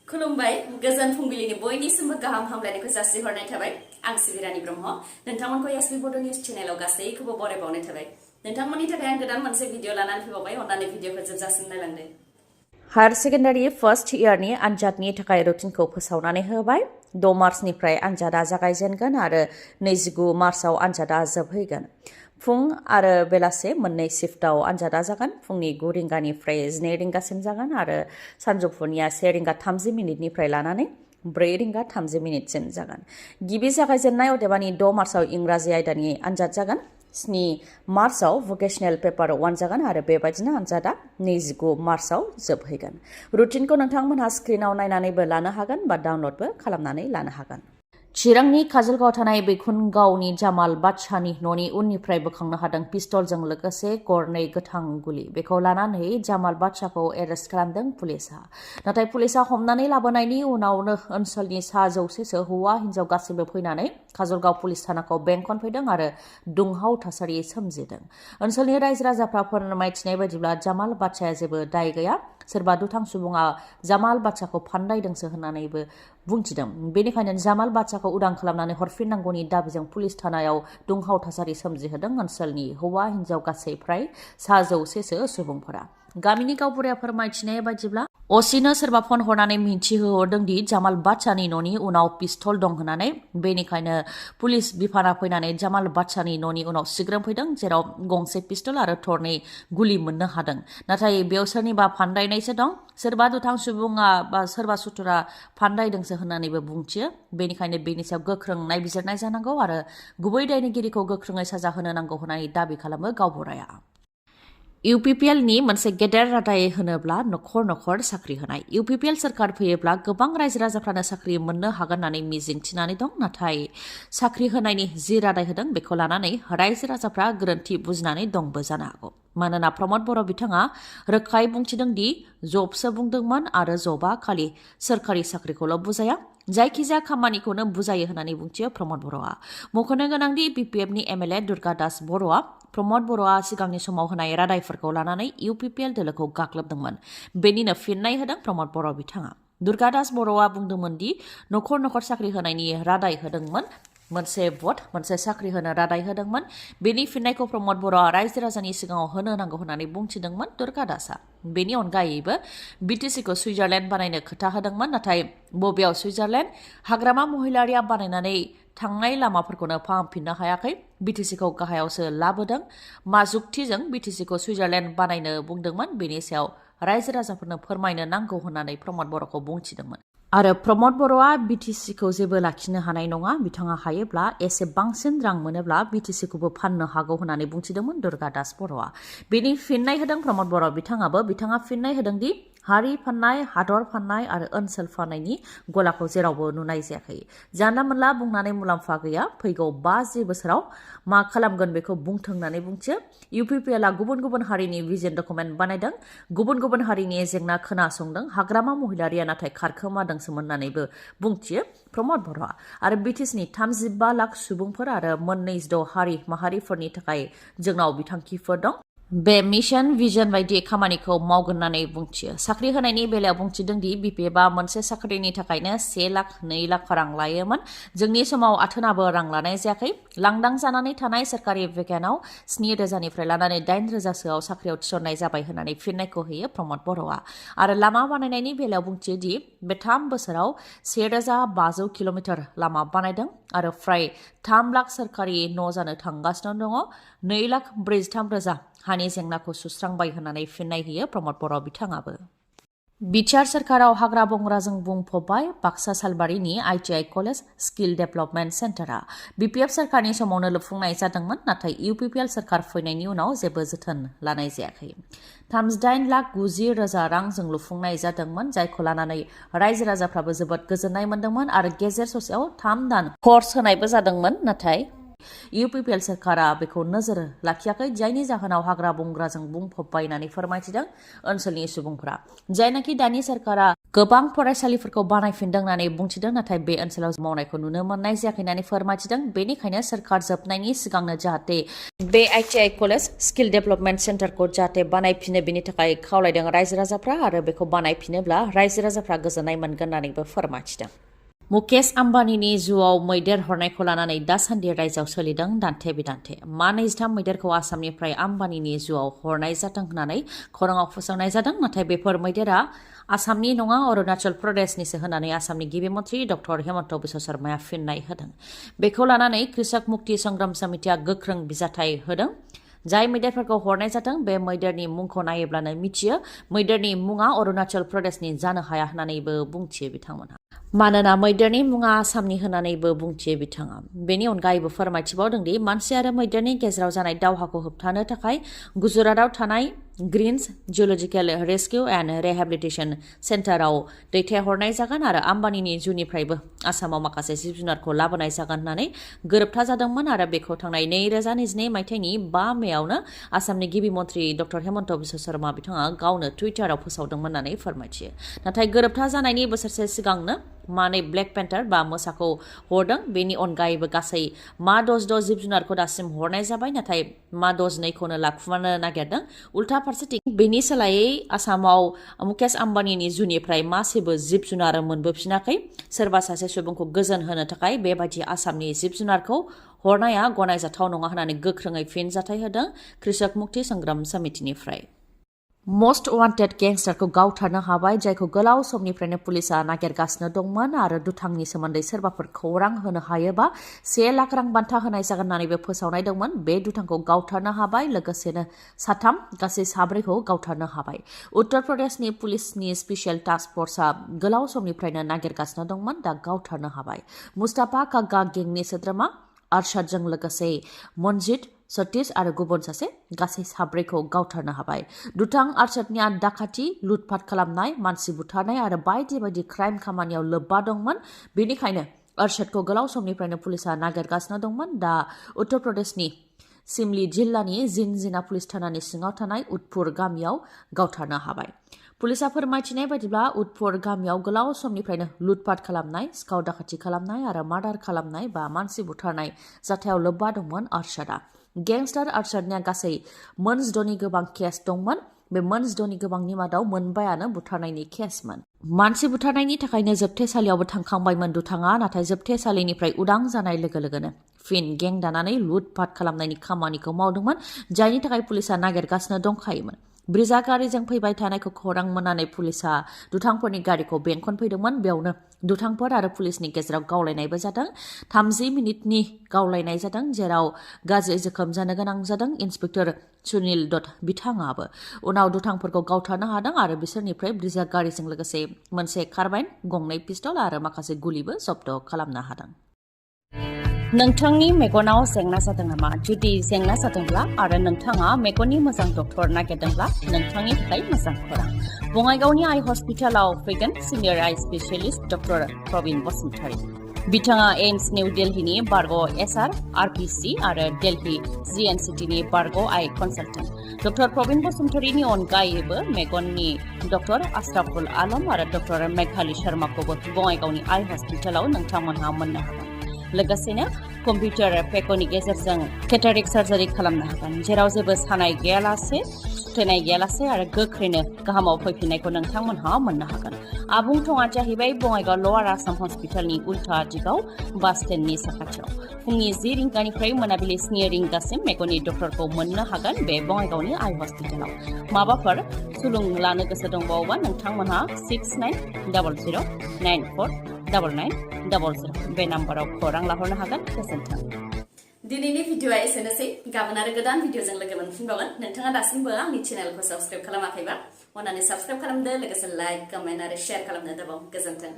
खुलुमबाय गोजोन फुंबिलिनि बयनिसिमबो गाहाम हामलायनायखौ जासिहरनाय थाबाय आं सिबि रानी ब्रह्म नोंथांमोनखौ एसबी बड निउज चेनेलाव गासैखौबो बरायबावनाय थाबाय नोंथांमोननि थाखाय आं गोदान मोनसे भिडिअ लानानै फैबावबाय अन्नानै भिडिअखौ जोबजासिम नायलांदो हायार सेकेन्डारि फर्स्ट इयारनि आनजादनि थाखाय रुटिनखौ फोसावनानै होबाय 6 मार्चनिफ्राय आनजादा जागायजेनगोन आरो 29 मार्चआव आनजादा जोबहैगोन फुं आरो बेलासे मोननै शिफ्टआव आनजादा जागोन फुंनि 9 रिंगानिफ्राय 12 रिंगासिम जागोन आरो सानजौफुनिया 1 रिंगा 30 मिनिटनिफ्राय लानानै 4 रिंगा 30 मिनिटसिम जागोन गिबि जागायजेननाय अदेबानि 6 मार्चआव इंराजि आयदानि आनजाद जागोन 7 मार्चआव भकेशनेल पेपार 1 जागोन आरो बेबायदिनो आनजादा 29 मार्चआव जोबहैगोन रुटिनखौ नोंथांमोनहा स्क्रिनाव नायनानैबो लानो हागोन बा डाउनलडबो खालामनानै लानो हागोन चिरांनि काजलगाव थानाय बैकुनगावनि जामाल बादशाहनि न'नि उननिफ्राय बोखांनो हादों पिस्तलजों लोगोसे गरनै गोथां गुलि बेखौ लानानै जामाल बादशाहखौ एरेस्ट खालामदों पुलिसा नाथाय पुलिसा हमनानै लाबोनायनि उनावनो ओनसोलनि सा जौसेसो हौवा हिन्जाव गासैबो फैनानै काजलगाव पुलिस थानाखौ बेंखनफैदों आरो दुंहाव थासारि सोमजिदों ओनसोलनि रायजो राजाफ्रा फोरमायथिनाय बायदिब्ला जामाल बादशाहया जेबो दाय गैया सोरबा दुथां सुबुङा जामाल बादशाहखौ फान्दायदोंसो होननानैबो बुंथिदों बेनिखायनो जामाल बादशाहखौ उदां खालामनानै हरफिननांगौनि दाबिजों पुलिस थानायाव दुंहाव थासारि सोमजिहोदों ओनसोलनि हौवा हिन्जाव गासै फ्राय 100 सुबुंफोरा गामिनि गावबुराया फोरमायथिनाय बायदिब्ला असिनो सोरबा फन हरनानै मिन्थिहोहरदों दि जामाल बादशाहनि न'नि उनाव पिस्तल दं होननानै बेनिखायनो पुलिस बिफाना फैनानै जामाल बादशाहनि न'नि उनाव सिग्रोमफैदों जेराव गंसे पिस्तल आरो थरनै गुलि मोननो हादों नाथाय बेयाव सोरनिबा फान्दायनायसो दं सोरबा दुथां सुबुङा बा सोरबा सुथुरा फान्दायदोंसो होननानैबो बुंथियो बेनिखायनो बेनि सायाव गोख्रों नायबिजिरनाय जानांगौ आरो गुबै दायनिगिरिखौ गोख्रोङै साजा होनो नांगौ होननानै दाबि खालामो गावबुराया UPPL नि मोनसे गेदेर रादाय होनोब्ला नखर नखर साख्रि होनाय UPPL सोरखार फैयोब्ला गोबां रायजो राजाफ्रानो साख्रि मोननो हागोन होननानै मिजिंथिनानै दं नाथाय साख्रि होनायनि जि रादाय होदों बेखौ लानानै रायजो राजाफ्रा गोरोन्थि बुजिनानै दंबो जानो हागौ मानोना प्रमद बर' बिथाङा रोखायै बुंथिदों दि जबसो बुंदोंमोन आरो जबा खालि सोरखारि साख्रिखौल' बुजाया जायखिजाया खामानिखौनो बुजायो होननानै बुंथियो प्रमद बर'आ मख'नो गोनांदि BPF नि MLA दुर्गा दास बर'आ प्रमद बर'आ सिगांनि समाव होनाय रादायफोरखौ लानानै UPPL दोलोखौ गाग्लोबदोंमोन बेनिनो फिननाय होदों प्रमद बर' बिथाङा दुर्गा दास बर'आ बुंदोंमोन दि नखर नखर साख्रि होनायनि रादाय होदोंमोन मोनसे भट मोनसे साख्रि होनो रादाय होदोंमोन बेनि फिननायखौ प्रमद बर'आ रायजो राजानि सिगाङाव होनो नांगौ होननानै बुंथिदोंमोन दुर्गा दासआ बेनि अनगायैबो BTC खौ सुइजारलेण्ड बानायनो खोथा होदोंमोन नाथाय बबेयाव सुइजारलेण्ड हाग्रामा महिलारिया बानायनानै थांनाय लामाफोरखौनो फाहामफिननो हायाखै BTC खौ गाहायावसो लाबोदों मा जुक्तिजों BTC खौ सुइजारलेण्ड बानायनो बुंदोंमोन बेनि सायाव रायजो राजाफोरनो फोरमायनो नांगौ होननानै प्रमद बर'खौ बुंथिदोंमोन आरो प्रमद बर'आ BTC खौ जेबो लाखिनो हानाय नङा बिथाङा हायोब्ला एसे बांसिन रां मोनोब्ला BTC खौबो फाननो हागौ होननानै बुंथिदोंमोन दुर्गा दास बर'आ बेनि फिननाय होदों प्रमद बर' बिथाङा फिननाय होदों दि हारि फाननाय हादर फाननाय आरो ओनसोल फाननायनि गलाखौ जेरावबो नुनाय जायाखै जानला मोनला बुंनानै मुलाम्फा गैया फैगौ 50 बोसोराव मा खालामगोन बेखौ बुंथों होननानै बुंथियो UPPL आ गुबुन गुबुन हारिनि भिजन डकुमेन्ट बानायदों गुबुन गुबुन हारिनि जेंना खोनासंदों हाग्रामा महिलारिया नाथाय खारखोमादोंसोमोन होननानैबो बुंथियो प्रमद बर'आ आरो BTC नि 35 लाख सुबुंफोर आरो 26 हारि माहारिफोरनि थाखाय जोंनाव बिथांखिफोर दं बे मिशन भिजन बायदि खामानिखौ मावगोन होननानै बुंथियो साख्रि होनायनि बेलायाव बुंथिदों दि BPF आ मोनसे साख्रिनि थाखायनो 1 लाख 2 लाख रां लायोमोन जोंनि समाव आथोनाबो रां लानाय जायाखै लांदां जानानै थानाय सोरखारि भेकेन्टआव 7,000 निफ्राय लानानै 8,000 सोआव साख्रियाव थिसननाय जाबाय होननानै फिननायखौ होयो प्रमद बर'आ आरो लामा बानायनायनि बेलायाव बुंथियो दि बे 3 बोसोराव 1,500 किल'मिटार लामा बानायदों आरो फ्राय 3 लाख सोरखारि न' जानो थांगासिनो दङ 2,43,000 हानि जेंनाखौ सुस्रांबाय होननानै फिननाय होयो प्रमद बर' बिथाङाबो बिटिआर सोरखाराव हाग्रा बंग्राजों बुंफबबाय बाक्सा सालबारिनि ITI कलेज स्किल डेभेलपमेन्ट सेन्टारा BPF सोरखारनि समावनो लुफुंनाय जादोंमोन नाथाय UPPL सोरखार फैनायनि उनाव जेबो जोथोन लानाय जायाखै 38,90,000 रांजों लुफुंनाय जादोंमोन जायखौ लानानै रायजो राजाफ्राबो जोबोद गोजोननाय मोन्दोंमोन आरो गेजेर ससेयाव 3 दान कर्स होनायबो जादोंमोन नाथाय UPPL सरकारा बेखौ नोजोर लाखियाखै जायनि जाहोनाव हाग्रा बंग्राजों बुंफबबाय होननानै फोरमायथिदों ओनसोलनि सुबुंफोरा जायनाखि दानि सरकारा गोबां फरायसालिफोरखौ बानायफिनदों होननानै बुंथिदों नाथाय बे ओनसोलाव मावनायखौ नुनो मोननाय जायाखै होननानै फोरमायथिदों बेनिखायनो सरकार जोबनायनि सिगांनो जाहाथे बे ITI कलेज स्किल डेभेलपमेन्ट सेन्टारखौ जाहाथे बानायफिनो बेनि थाखाय खावलायदों रायजो राजाफ्रा आरो बेखौ बानायफिनोब्ला रायजो राजाफ्रा गोजोननाय मोनगोन होननानैबो फोरमायथिदों मुकेश आम्बानीनि जुआव मैदेर हरनायखौ लानानै दासान्दि रायजोआव सोलिदों दान्थे बिदान्थे मा 23 मैदेरखौ आसामनिफ्राय आम्बानीनि जुआव हरनाय जादों होननानै खौराङाव फोसावनाय जादों नाथाय बेफोर मैदेरा आसामनि नङा अरुणाचल प्रदेशनिसो होननानै आसामनि गिबि मन्थ्रि डक्टर हेमन्त बिश्व शर्माया फिननाय होदों बेखौ लानानै कृषक मुक्ति संग्राम समितिया गोख्रों बिजाथाय होदों जाय मैदेरफोरखौ हरनाय जादों बे मैदेरनि मुंखौ नायोब्लानो मिथियो मैदेरनि मुङा अरुणाचल प्रदेशनि जानो हाया होननानैबो बुंथियो बिथांमोनहा मानोना मैदेरनि मुङा आसामनि होननानैबो बुंथियो बिथाङा बेनि अनगायैबो फोरमायथिबावदों दि मानसि आरो मैदेरनि गेजेराव जानाय दावहाखौ होबथानो थाखाय गुजरातआव थानाय ग्रीन्स जिअलजिकेल रेस्किउ एन्ड रिहेबिलिटेशन सेन्टाराव दैथायहरनाय जागोन आरो आम्बानीनि जुनिफ्रायबो आसामाव माखासे जिब जुनारखौ लाबोनाय जागोन होननानै गोरोबथा जादोंमोन आरो बेखौ थांनाय 2022 मायथाइनि 5 मेयावनो आसामनि गिबि मन्थ्रि डक्टर हेमन्त बिश्व शर्मा बिथाङा गावनो टुइटाराव फोसावदोंमोन होननानै फोरमायथियो नाथाय गोरोबथा जानायनि बोसोरसे सिगांनो मानै ब्लेक पेन्टार बा मोसाखौ हरदों बेनि अनगायैबो गासै मा 6 जिब जुनारखौ दासिम हरनाय जाबाय नाथाय मा 2खौनो लाखुमानो नागिरदों उल्था फारसेथिं बेनि सोलायै आसामाव मुकेश आम्बानीनि जुनिफ्राय मासेबो जिब जुनार मोनबोफिनाखै सोरबा सासे सुबुंखौ गोजोन होनो थाखाय बेबायदि आसामनि जिब जुनारखौ हरनाया गनायजाथाव नङा होननानै गोख्रोङै फिनजाथाय होदों कृषक मुक्ति संग्राम समितिनिफ्राय मस्ट वान्टेड गेंस्टारखौ गावथारनो हाबाय जायखौ गोलाव समनिफ्रायनो पुलिसा नागिरगासिनो दंमोन आरो दुथांनि सोमोन्दै सोरबाफोर खौरां होनो हायोबा 1 लाख रां बान्था होनाय जागोन होननानैबो फोसावनाय दंमोन बे दुथांखौ गावथारनो हाबाय लोगोसेनो 3 गासै 4खौ गावथारनो हाबाय उत्तर प्रदेशनि पुलिसनि स्पेशल टास्क फर्सआ गोलाव समनिफ्रायनो नागिरगासिनो दंमोन दा गावथारनो हाबाय मुस्ताफा काग्गा गेंनि सोद्रोमा अरशदजों लोगोसे मनजित सतीश आरो गुबुन सासे गासै 4खौ गावथारनो हाबाय दुथां अरशदनिया दाखाथि लुटपाट खालामनाय मानसि बुथारनाय आरो बायदि बायदि क्राइम खामानियाव लोब्बा दंमोन बेनिखायनो अरशदखौ गोलाव समनिफ्रायनो पुलिसा नागिरगासिनो दंमोन दा उत्तर प्रदेशनि सिमली जिल्लानि जिनजिना पुलिस थानानि सिङाव थानाय उदपुर गामियाव गावथारनो हाबाय पुलिसा फोरमायथिनाय बायदिब्ला उदपुर गामियाव गोलाव समनिफ्रायनो लुटपाट खालामनाय सिखाव दाखाथि खालामनाय आरो मार्डार खालामनाय बा मानसि बुथारनाय जाथायाव लोब्बा दंमोन अरशदआ गेंस्टार अरशदनिया गासै 6 गोबां केस दंमोन बे 6 गोबांनि मादाव 4 बुथारनायनि केसमोन मानसि बुथारनायनि थाखायनो जोबथेसालियावबो थांखांबायमोन दुथाङा नाथाय जोबथेसालिनिफ्राय उदां जानाय लोगो लोगोनो फिन गें दानानै लुटपाट खालामनायनि खामानिखौ मावदोंमोन जायनि थाखाय पुलिसा नागिरगासिनो दंखायोमोन ब्रिजा गारिजों फैबाय थानायखौ खौरां मोननानै पुलिसा दुथांफोरनि गारिखौ बेंखनफैदोंमोन बेयावनो दुथांफोर आरो पुलिसनि गेजेराव गावलायनायबो जादों 30 मिनिटनि गावलायनाय जादों जेराव गाज्रि जोखोम जानो गोनां जादों इन्सपेक्टर सुनील दत्त बिथाङाबो उनाव दुथांफोरखौ गावथारनो हादों आरो बिसोरनिफ्राय ब्रिजा गारिजों लोगोसे मोनसे कार्बाइन 2 पिस्तल आरो माखासे गुलिबो जब्द खालामनो हादों नोंथांनि मेगनाव जेंना जादों नामा जुदि जेंना जादोंब्ला आरो नोंथाङा मेगननि मोजां डक्टर नागिरदोंब्ला नोंथांनि थाखाय मोजां खौरां बङाइगावनि आइ हस्पिटालाव फैगोन सिनियर आइ स्पेशलिस्ट डक्टर प्रबिन बसुमतारी बिथाङा एम्स निउ दिल्लीनि बारग' SR RPC आरो दिल्ली GNCTनि बारग' आइ कनसालटेन्ट डक्टर प्रबिन बसुमतारीनि अनगायैबो मेगननि डक्टर आशराफुल आलम आरो डक्टर मेघाली शर्माखौबो बङाइगावनि आइ हस्पिटालाव नोंथांमोनहा मोननो हागोन लोगोसेनो कम्पिउटार पेकनि गेजेरजों केटारेक्ट सार्जारि खालामनो हागोन जेराव जेबो सानाय गैयालासे सुथेनाय गैयालासे आरो गोख्रैनो गाहामाव फैफिननायखौ नोंथांमोनहा मोननो हागोन आबुं थङा जाहैबाय बङाइगाव लवार आसाम हस्पिटालनि उल्था दिगाव बास स्टेन्डनि साखाथियाव फुंनि 10 रिंगानिफ्राय मोनाबिलि 7 रिंगासिम मेगननि डक्टरखौ मोननो हागोन बे बङाइगावनि आइ हस्पिटालाव माबाफोर सुलुं लानो गोसो दंबावोबा नोंथांमोनहा 6900949900 बे नाम्बाराव खौरां लाहरनो हागोन गोजोन्थों दिनैनि भिडिअआ एसेनोसै गाबोन आरो गोदान भिडिअजों लोगो मोनफिनबावगोन नोंथाङा दासिमबो आंनि चेनेलखौ साबस्क्राइब खालामाखैबा अन्नानै साबस्क्राइब खालामदो लोगोसे लाइक कमेन्ट आरो शेयार खालामनो दाबाव गोजोन्थों